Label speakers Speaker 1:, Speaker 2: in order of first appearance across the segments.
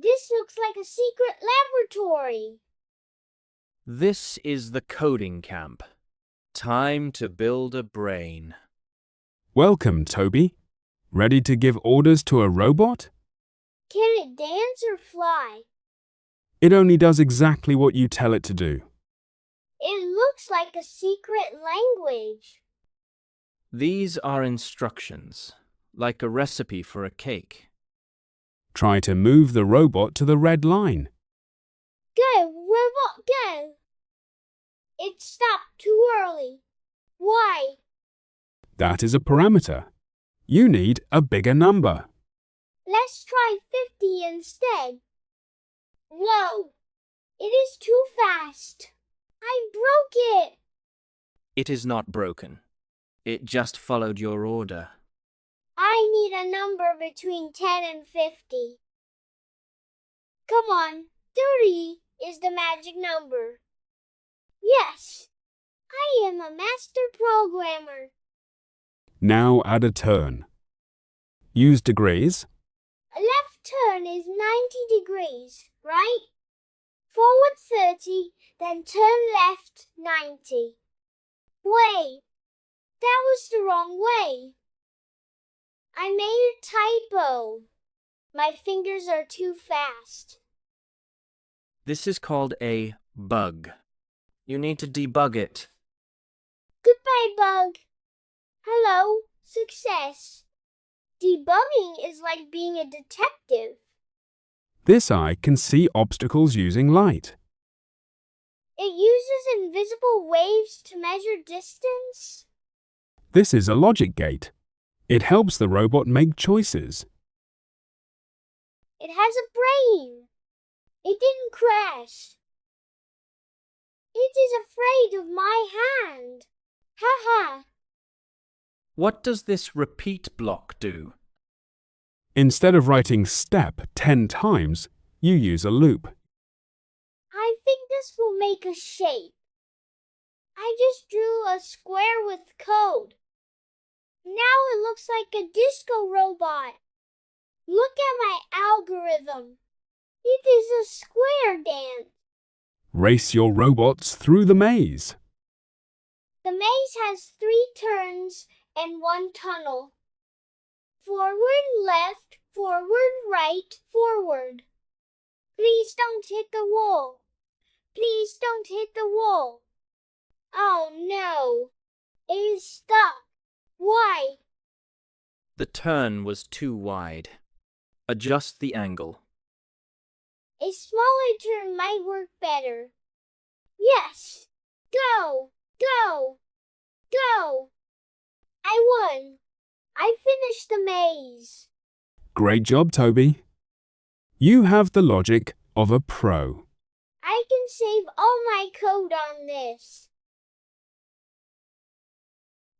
Speaker 1: This looks like a secret laboratory.
Speaker 2: This is the coding camp. Time to build a brain.
Speaker 3: Welcome, Toby. Ready to give orders to a robot?
Speaker 1: Can it dance or fly?
Speaker 3: It only does exactly what you tell it to do.
Speaker 1: It looks like a secret language.
Speaker 2: These are instructions, like a recipe for a cake.
Speaker 3: Try to move the robot to the red line.
Speaker 1: Go, robot, go. It stopped too early. Why?
Speaker 3: That is a parameter. You need a bigger number.
Speaker 1: Let's try 50 instead. Whoa! It is too fast. I broke it.
Speaker 2: It is not broken. It just followed your order.
Speaker 1: I need a number between 10 and 50. Come on, 30 is the magic number. Yes, I am a master programmer.
Speaker 3: Now add a turn. Use degrees.
Speaker 1: A left turn is 90 degrees, right? Forward 30, then turn left 90. Wait, that was the wrong way. I made a typo. My fingers are too fast.
Speaker 2: This is called a bug. You need to debug it.
Speaker 1: Goodbye, bug. Hello, success. Debugging is like being a detective.
Speaker 3: This eye can see obstacles using light.
Speaker 1: It uses invisible waves to measure distance.
Speaker 3: This is a logic gate. It helps the robot make choices.
Speaker 1: It has a brain. It didn't crash. It is afraid of my hand. Ha ha.
Speaker 2: What does this repeat block do?
Speaker 3: Instead of writing step 10 times, you use a loop.
Speaker 1: I think this will make a shape. I just drew a square with code. Now it looks like a disco robot. Look at my algorithm. It is a square dance.
Speaker 3: Race your robots through the maze.
Speaker 1: The maze has 3 turns and 1 tunnel. Forward, left, forward, right, forward. Please don't hit the wall. Please don't hit the wall. Oh no, it is stuck. Why?
Speaker 2: The turn was too wide. Adjust the angle.
Speaker 1: A smaller turn might work better. Yes! Go! Go! Go! I won! I finished the maze.
Speaker 3: Great job, Toby. You have the logic of a pro.
Speaker 1: I can save all my code on this.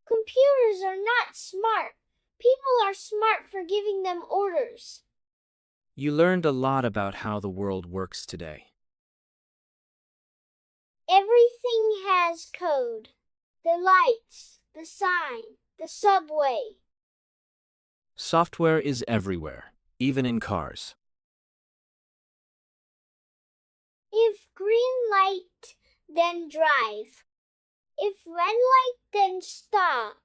Speaker 1: Computers are not smart. People are smart for giving them orders.
Speaker 2: You learned a lot about how the world works today.
Speaker 1: Everything has code. The lights, the sign, the subway.
Speaker 2: Software is everywhere, even in cars.
Speaker 1: If green light, then drive. If red light, then stop.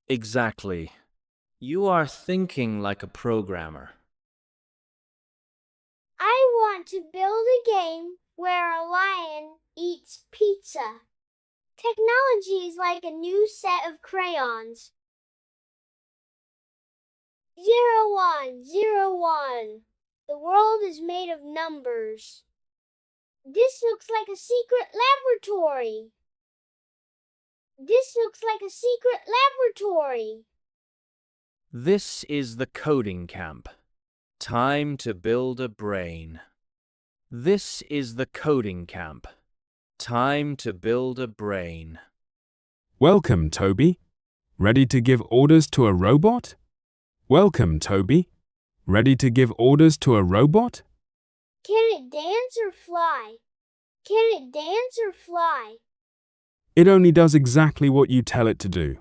Speaker 2: Exactly. You are thinking like a programmer.
Speaker 1: I want to build a game where a lion eats pizza. Technology is like a new set of crayons. 0101. The world is made of numbers. This looks like a secret laboratory. This looks like a secret laboratory.
Speaker 2: This is the coding camp. Time to build a brain. This is the coding camp. Time to build a brain.
Speaker 3: Welcome, Toby. Ready to give orders to a robot? Welcome, Toby. Ready to give orders to a robot?
Speaker 1: Can it dance or fly? Can it dance or fly?
Speaker 3: It only does exactly what you tell it to do.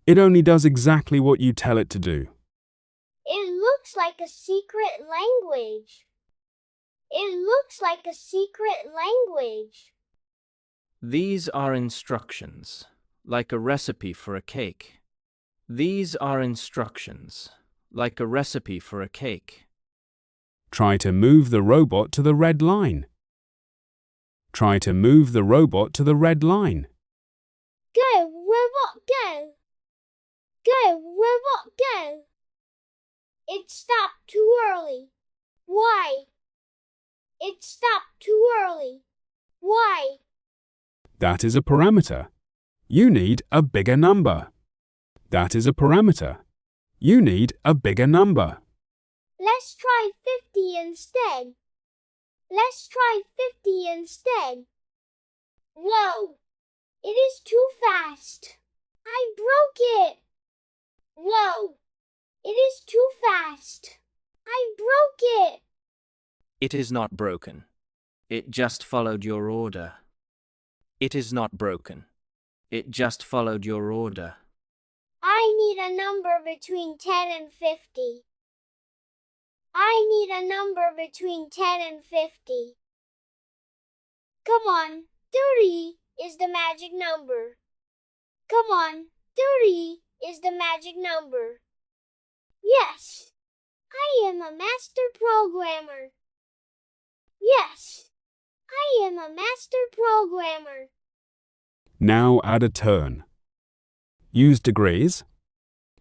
Speaker 3: It only does exactly what you tell it to do.
Speaker 1: It looks looks like a secret language. It looks like a secret language.
Speaker 2: These are instructions, like a recipe for a cake. These are instructions, like a recipe for a cake.
Speaker 3: Try to move the robot to the red line. Try to move the robot to the red line.
Speaker 1: Go, robot, go. Go, robot, go. It stopped too early. Why? It stopped too early. Why?
Speaker 3: That is a parameter. You need a bigger number. That is a parameter. You need a bigger number.
Speaker 1: Let's try 50 instead. Let's try 50 instead. Whoa! It is too fast. I broke it. Whoa! It is too fast. I broke it.
Speaker 2: It is not broken. It just followed your order. It is not broken. It just followed your order.
Speaker 1: I need a number between 10 and 50. I need a number between 10 and 50. Come on, 30 is the magic number. Come on, 30 is the magic number. Yes, I am a master programmer. Yes, I am a master programmer.
Speaker 3: Now add a turn. Use degrees.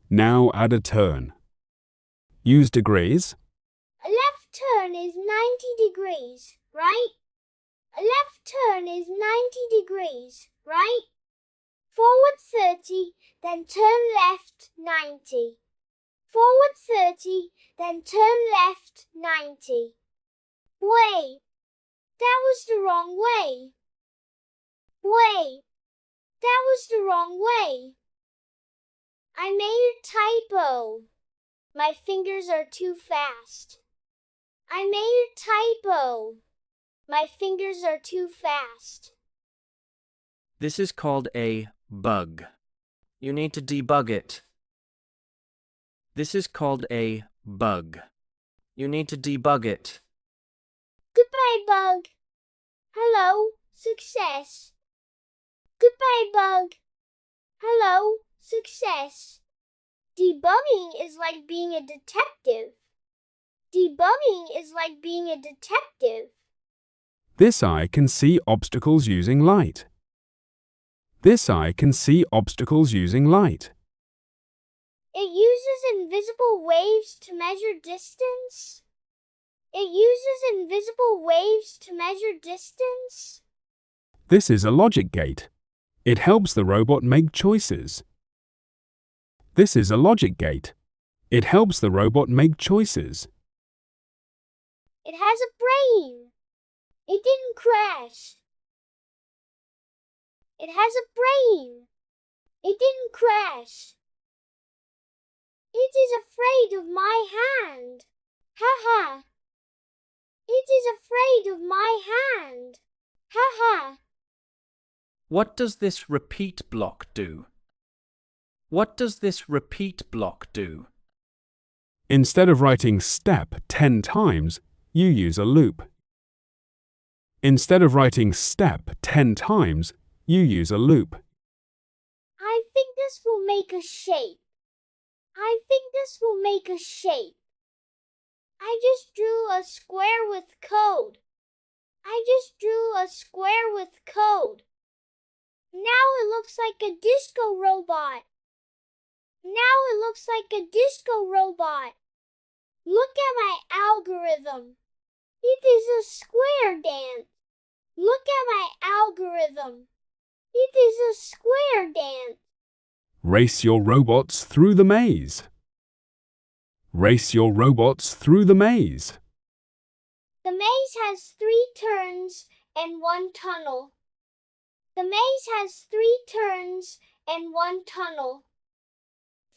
Speaker 3: Now add a turn. Use degrees.
Speaker 1: A left turn is 90 degrees, right? A left turn is 90 degrees, right? Forward 30, then turn left 90. Forward 30, then turn left 90. Wait, that was the wrong way. Wait, that was the wrong way. I made a typo. My fingers are too fast. I made a typo. My fingers are too fast.
Speaker 2: This is called a bug. You need to debug it. This is called a bug. You need to debug it.
Speaker 1: Goodbye, bug. Hello, success. Goodbye, bug. Hello, success. Debugging is like being a detective. Debugging is like being a detective.
Speaker 3: This eye can see obstacles using light. This eye can see obstacles using light.
Speaker 1: It uses invisible waves to measure distance. It uses invisible waves to measure distance.
Speaker 3: This is a logic gate. It helps the robot make choices. This is a logic gate. It helps the robot make choices.
Speaker 1: It has a brain. It didn't crash. It has a brain. It didn't crash. It is afraid of my hand. Ha ha. It is afraid of my hand. Ha ha.
Speaker 2: What does this repeat block do? What does this repeat block do?
Speaker 3: Instead of writing step 10 times, you use a loop. Instead of writing step 10 times, you use a loop.
Speaker 1: I think this will make a shape. I think this will make a shape. I just drew a square with code. I just drew a square with code. Now it looks like a disco robot. Now it looks like a disco robot. Look at my algorithm. It is a square dance. Look at my algorithm. It is a square dance.
Speaker 3: Race your robots through the maze. Race your robots through the maze.
Speaker 1: The maze has 3 turns and 1 tunnel. The maze has 3 turns and 1 tunnel.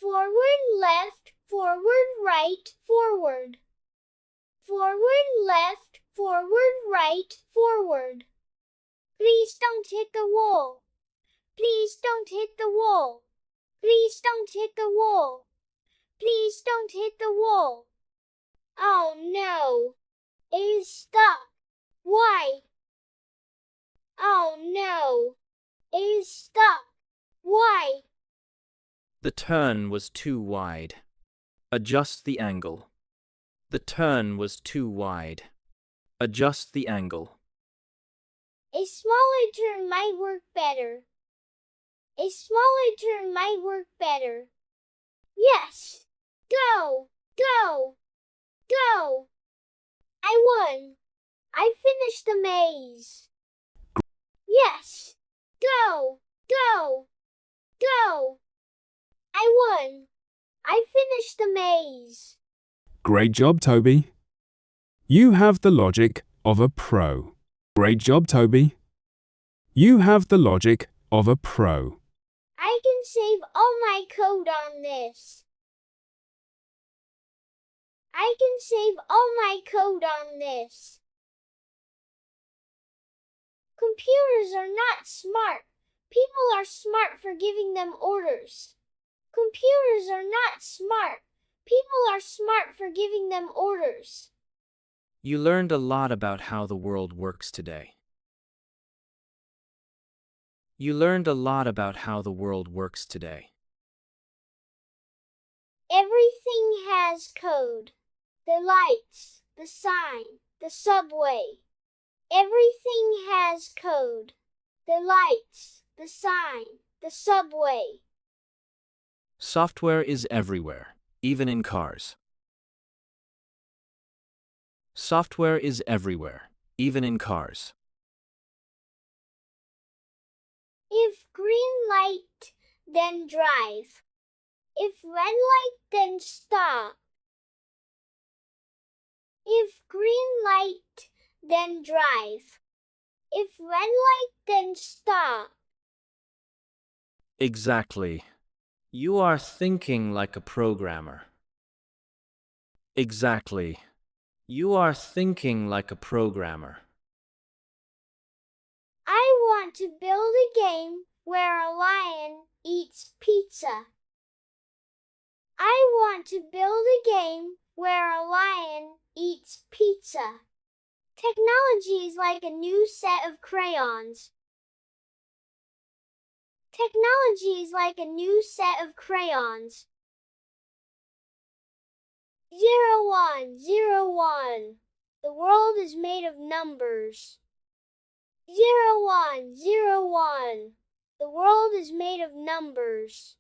Speaker 1: Forward, left, forward, right, forward. Forward, left, forward, right, forward. Please don't hit the wall. Please don't hit the wall. Please don't hit the wall. Please don't hit the wall. is stuck. Why? Oh no. It is stuck. Why?
Speaker 2: The turn was too wide. Adjust the angle. The turn was too wide. Adjust the angle.
Speaker 1: A smaller turn might work better. A smaller turn might work better. Yes. Go. Go. Go. I won. I finished the maze. Yes. Go. Go. Go. I won. I finished the maze.
Speaker 3: Great job, Toby. You have the logic of a pro. Great job, Toby. You have the logic of a pro.
Speaker 1: I can save all my code on this. I can save all my code on this. Computers are not smart. People are smart for giving them orders. Computers are not smart. People are smart for giving them orders.
Speaker 2: You learned a lot about how the world works today. You learned a lot about how the world works today.
Speaker 1: Everything has code. The lights, the sign, the subway. Everything has code. The lights, the sign, the subway.
Speaker 2: Software is everywhere, even in cars. Software is everywhere, even in cars.
Speaker 1: If green light, then drive. If red light, then stop. If green light, then drive. If red light, then stop.
Speaker 2: Exactly. You are thinking like a programmer. Exactly. You are thinking like a programmer.
Speaker 1: I want to build a game where a lion eats pizza. I want to build a game where a lion eats pizza. Technology is like a new set of crayons. Technology is like a new set of crayons. 0101. The world is made of numbers. 0101. The world is made of numbers.